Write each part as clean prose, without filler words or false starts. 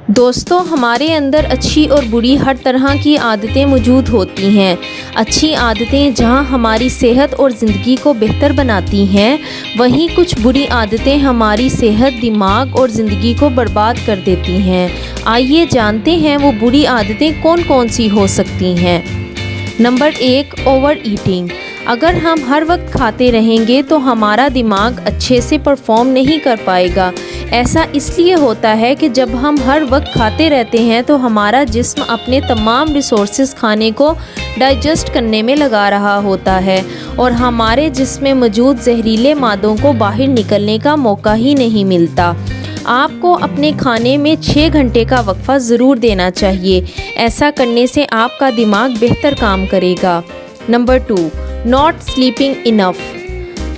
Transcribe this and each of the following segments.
دوستو، ہمارے اندر اچھی اور بری ہر طرح کی عادتیں موجود ہوتی ہیں۔ اچھی عادتیں جہاں ہماری صحت اور زندگی کو بہتر بناتی ہیں، وہیں کچھ بری عادتیں ہماری صحت، دماغ اور زندگی کو برباد کر دیتی ہیں۔ آئیے جانتے ہیں وہ بری عادتیں کون کون سی ہو سکتی ہیں۔ Number 1، over eating. اگر ہم ہر وقت کھاتے رہیں گے تو ہمارا دماغ اچھے سے پرفارم نہیں کر پائے گا۔ ایسا اس لیے ہوتا ہے کہ جب ہم ہر وقت کھاتے رہتے ہیں تو ہمارا جسم اپنے تمام ریسورسز کھانے کو ڈائجسٹ کرنے میں لگا رہا ہوتا ہے اور ہمارے جسم میں موجود زہریلے مادوں کو باہر نکلنے کا موقع ہی نہیں ملتا۔ آپ کو اپنے کھانے میں 6 گھنٹے کا وقفہ ضرور دینا چاہیے۔ ایسا کرنے سے آپ کا دماغ بہتر کام کرے گا۔ نمبر 2، ناٹ سلیپنگ انف۔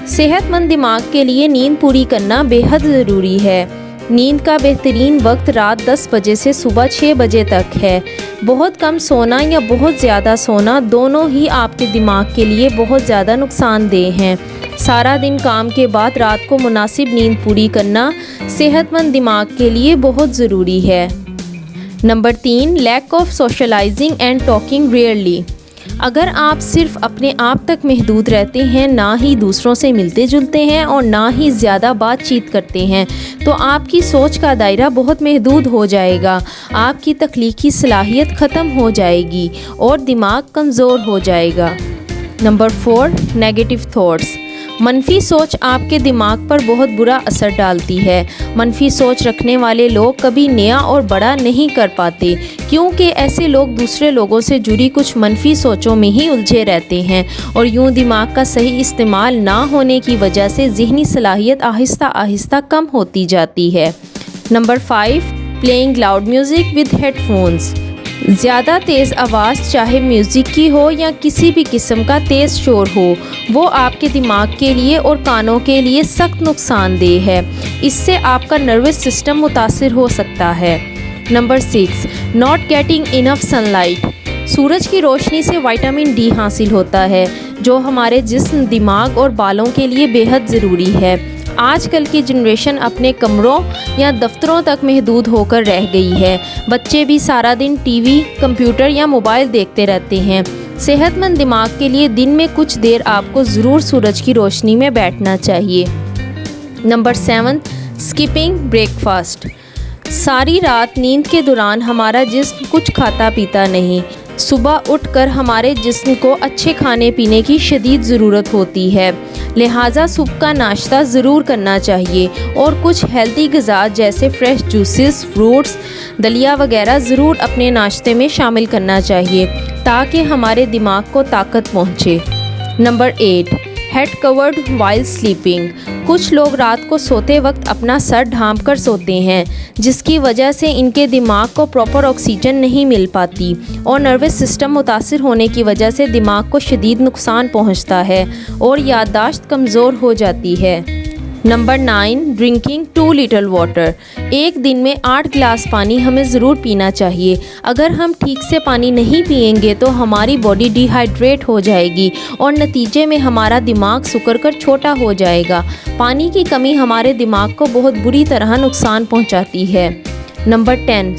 صحت مند دماغ کے لیے نیند پوری کرنا بے حد ضروری ہے۔ نیند کا بہترین وقت رات 10 بجے سے صبح 6 بجے تک ہے۔ بہت کم سونا یا بہت زیادہ سونا دونوں ہی آپ کے دماغ کے لیے بہت زیادہ نقصان دہ ہیں۔ سارا دن کام کے بعد رات کو مناسب نیند پوری کرنا صحت مند دماغ کے لیے بہت ضروری ہے۔ Number 3، lack of socialising and talking rarely. اگر آپ صرف اپنے آپ تک محدود رہتے ہیں، نہ ہی دوسروں سے ملتے جلتے ہیں اور نہ ہی زیادہ بات چیت کرتے ہیں تو آپ کی سوچ کا دائرہ بہت محدود ہو جائے گا۔ آپ کی تخلیقی صلاحیت ختم ہو جائے گی اور دماغ کمزور ہو جائے گا۔ Number 4، negative thoughts. منفی سوچ آپ کے دماغ پر بہت برا اثر ڈالتی ہے۔ منفی سوچ رکھنے والے لوگ کبھی نیا اور بڑا نہیں کر پاتے، کیونکہ ایسے لوگ دوسرے لوگوں سے جڑی کچھ منفی سوچوں میں ہی الجھے رہتے ہیں اور یوں دماغ کا صحیح استعمال نہ ہونے کی وجہ سے ذہنی صلاحیت آہستہ آہستہ کم ہوتی جاتی ہے۔ Number 5، playing loud music with headphones. زیادہ تیز آواز، چاہے میوزک کی ہو یا کسی بھی قسم کا تیز شور ہو، وہ آپ کے دماغ کے لیے اور کانوں کے لیے سخت نقصان دہ ہے۔ اس سے آپ کا نروس سسٹم متاثر ہو سکتا ہے۔ Number 6، not getting enough sunlight. سورج کی روشنی سے وٹامن ڈی حاصل ہوتا ہے، جو ہمارے جسم، دماغ اور بالوں کے لیے بے حد ضروری ہے۔ آج کل کی جنریشن اپنے کمروں یا دفتروں تک محدود ہو کر رہ گئی ہے۔ بچے بھی سارا دن ٹی وی، کمپیوٹر یا موبائل دیکھتے رہتے ہیں۔ صحت مند دماغ کے لیے دن میں کچھ دیر آپ کو ضرور سورج کی روشنی میں بیٹھنا چاہیے۔ Number 7، skipping break fast. ساری رات نیند کے دوران ہمارا جسم کچھ کھاتا پیتا نہیں۔ صبح اٹھ کر ہمارے جسم کو اچھے کھانے پینے کی شدید ضرورت ہوتی ہے، لہٰذا صبح کا ناشتہ ضرور کرنا چاہیے اور کچھ ہیلتھی غذا جیسے فریش جوسز، فروٹس، دلیا وغیرہ ضرور اپنے ناشتے میں شامل کرنا چاہیے تاکہ ہمارے دماغ کو طاقت پہنچے۔ Number 8، had covered while sleeping. کچھ لوگ رات کو سوتے وقت اپنا سر ڈھانپ کر سوتے ہیں، جس کی وجہ سے ان کے دماغ کو پراپر آکسیجن نہیں مل پاتی اور نروس سسٹم متاثر ہونے کی وجہ سے دماغ کو شدید نقصان پہنچتا ہے اور یادداشت کمزور ہو جاتی ہے۔ Number 9، drinking 2 litre water. ایک دن میں 8 گلاس پانی ہمیں ضرور پینا چاہیے۔ اگر ہم ٹھیک سے پانی نہیں پئیں گے تو ہماری باڈی ڈی ہائیڈریٹ ہو جائے گی اور نتیجے میں ہمارا دماغ سکڑ کر چھوٹا ہو جائے گا۔ پانی کی کمی ہمارے دماغ کو بہت بری طرح نقصان پہنچاتی ہے۔ نمبر 10،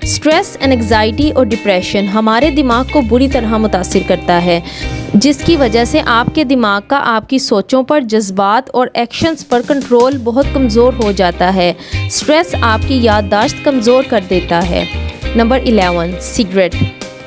اسٹریس، انگزائٹی اور ڈپریشن ہمارے دماغ کو بری طرح متاثر کرتا ہے، جس کی وجہ سے آپ کے دماغ کا آپ کی سوچوں پر، جذبات اور ایکشنز پر کنٹرول بہت کمزور ہو جاتا ہے۔ اسٹریس آپ کی یادداشت کمزور کر دیتا ہے۔ نمبر 11،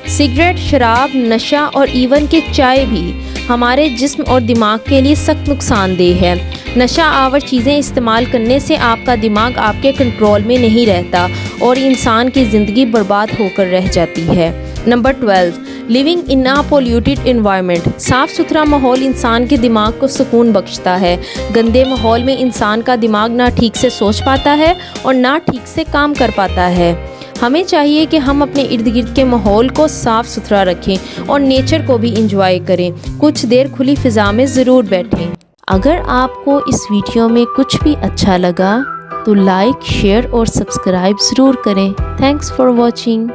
سگریٹ، شراب، نشہ اور ایون کہ چائے بھی ہمارے جسم اور دماغ کے لیے سخت نقصان دہ ہے۔ نشہ آور چیزیں استعمال کرنے سے آپ کا دماغ آپ کے کنٹرول میں نہیں رہتا اور انسان کی زندگی برباد ہو کر رہ جاتی ہے۔ Number 12، living in a polluted environment. صاف ستھرا ماحول انسان کے دماغ کو سکون بخشتا ہے۔ گندے ماحول میں انسان کا دماغ نہ ٹھیک سے سوچ پاتا ہے اور نہ ٹھیک سے کام کر پاتا ہے۔ ہمیں چاہیے کہ ہم اپنے ارد گرد کے ماحول کو صاف ستھرا رکھیں اور نیچر کو بھی انجوائے کریں۔ کچھ دیر کھلی فضا میں ضرور بیٹھیں۔ اگر آپ کو اس ویڈیو میں کچھ بھی اچھا لگا تو لائک، شیئر اور سبسکرائب ضرور کریں۔ Thanks for watching.